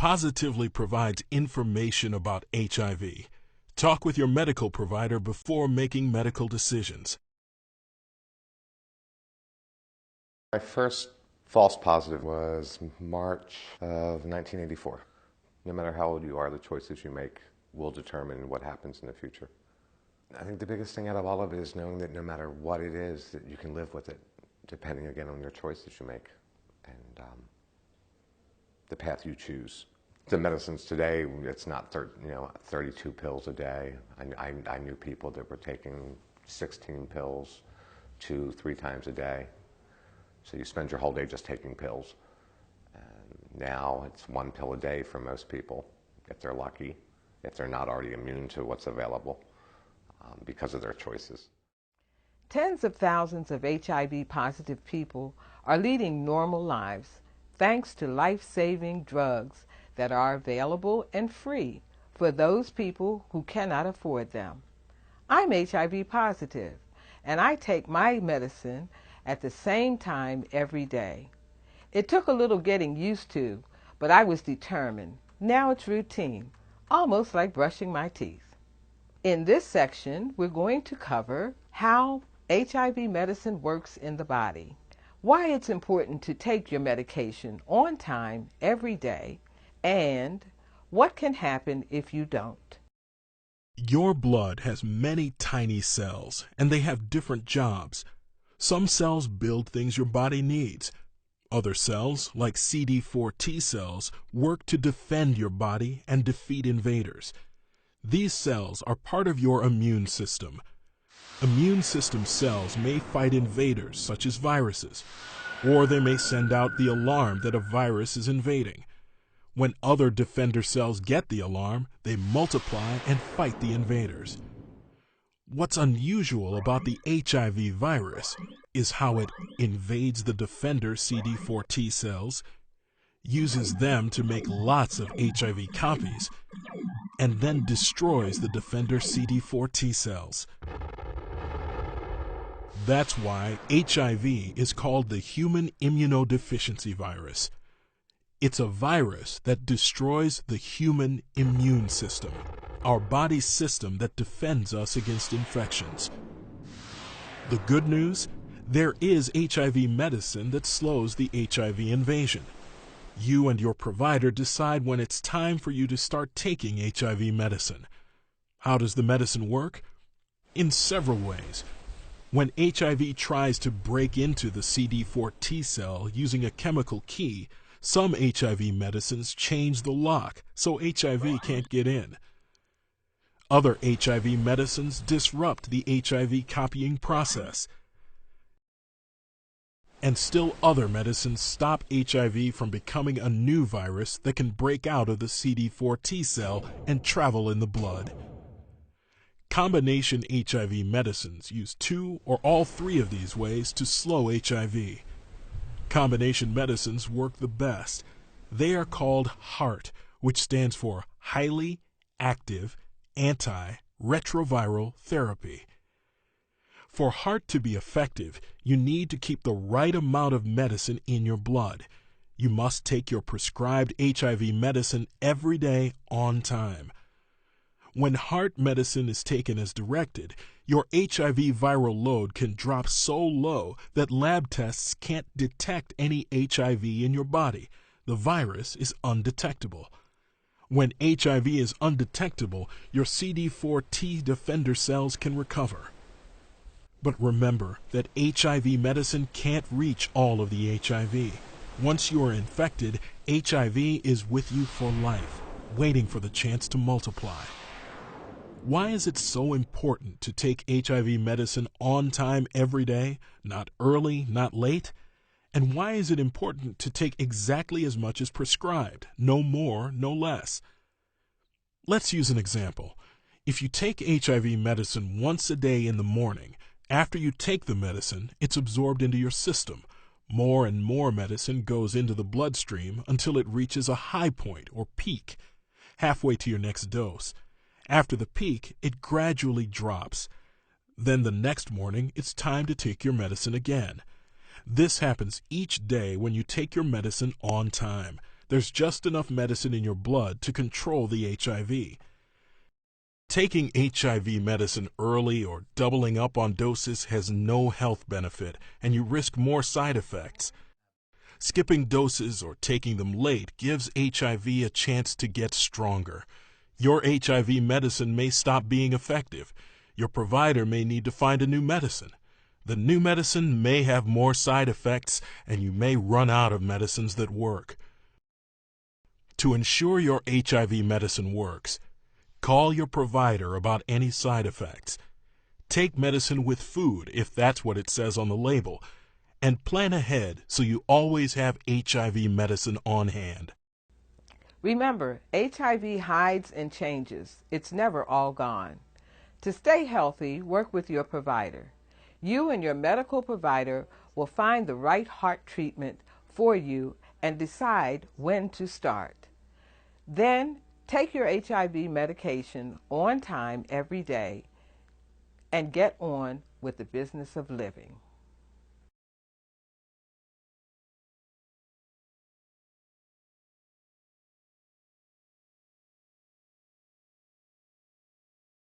positively provides information about HIV. Talk with your medical provider before making medical decisions. My first false positive was March of 1984. No matter how old you are, the choices you make will determine what happens in the future. I think the biggest thing out of all of it is knowing that no matter what it is, that you can live with it, depending again on your choices you make and the path you choose. The medicines today, it's not 32 pills a day. I knew people that were taking 16 pills 2-3 times a day. So you spend your whole day just taking pills. And now it's 1 pill a day for most people, if they're lucky, if they're not already immune to what's available because of their choices. Tens of thousands of HIV-positive people are leading normal lives thanks to life-saving drugs that are available and free for those people who cannot afford them. I'm HIV positive, and I take my medicine at the same time every day. It took a little getting used to, but I was determined. Now it's routine, almost like brushing my teeth. In this section, we're going to cover how HIV medicine works in the body, why it's important to take your medication on time every day, and what can happen if you don't. Your blood has many tiny cells, and they have different jobs. Some cells build things your body needs. Other cells, like CD4 T cells, work to defend your body and defeat invaders. These cells are part of your immune system. Immune system cells may fight invaders, such as viruses, or they may send out the alarm that a virus is invading. When other defender cells get the alarm, they multiply and fight the invaders. What's unusual about the HIV virus is how it invades the defender CD4 T cells, uses them to make lots of HIV copies, and then destroys the defender CD4 T cells. That's why HIV is called the human immunodeficiency virus. It's a virus that destroys the human immune system, our body's system that defends us against infections. The good news? There is HIV medicine that slows the HIV invasion. You and your provider decide when it's time for you to start taking HIV medicine. How does the medicine work? In several ways. When HIV tries to break into the CD4 T cell using a chemical key, some HIV medicines change the lock so HIV can't get in. Other HIV medicines disrupt the HIV copying process. And still other medicines stop HIV from becoming a new virus that can break out of the CD4 T cell and travel in the blood. Combination HIV medicines use 2 or all 3 of these ways to slow HIV. Combination medicines work the best. They are called HAART, which stands for Highly Active Antiretroviral Therapy. For HAART to be effective, you need to keep the right amount of medicine in your blood. You must take your prescribed HIV medicine every day on time. When HAART medicine is taken as directed, your HIV viral load can drop so low that lab tests can't detect any HIV in your body. The virus is undetectable. When HIV is undetectable, your CD4 T defender cells can recover. But remember that HIV medicine can't reach all of the HIV. Once you are infected, HIV is with you for life, waiting for the chance to multiply. Why is it so important to take HIV medicine on time every day, not early, not late? And why is it important to take exactly as much as prescribed, no more, no less? Let's use an example. If you take HIV medicine once a day in the morning, after you take the medicine, it's absorbed into your system. More and more medicine goes into the bloodstream until it reaches a high point or peak, halfway to your next dose. After the peak, it gradually drops. Then the next morning, it's time to take your medicine again. This happens each day when you take your medicine on time. There's just enough medicine in your blood to control the HIV. Taking HIV medicine early or doubling up on doses has no health benefit, and you risk more side effects. Skipping doses or taking them late gives HIV a chance to get stronger. Your HIV medicine may stop being effective. Your provider may need to find a new medicine. The new medicine may have more side effects, and you may run out of medicines that work. To ensure your HIV medicine works, call your provider about any side effects. Take medicine with food if that's what it says on the label, and plan ahead so you always have HIV medicine on hand. Remember, HIV hides and changes. It's never all gone. To stay healthy, work with your provider. You and your medical provider will find the right heart treatment for you and decide when to start. Then, take your HIV medication on time every day and get on with the business of living.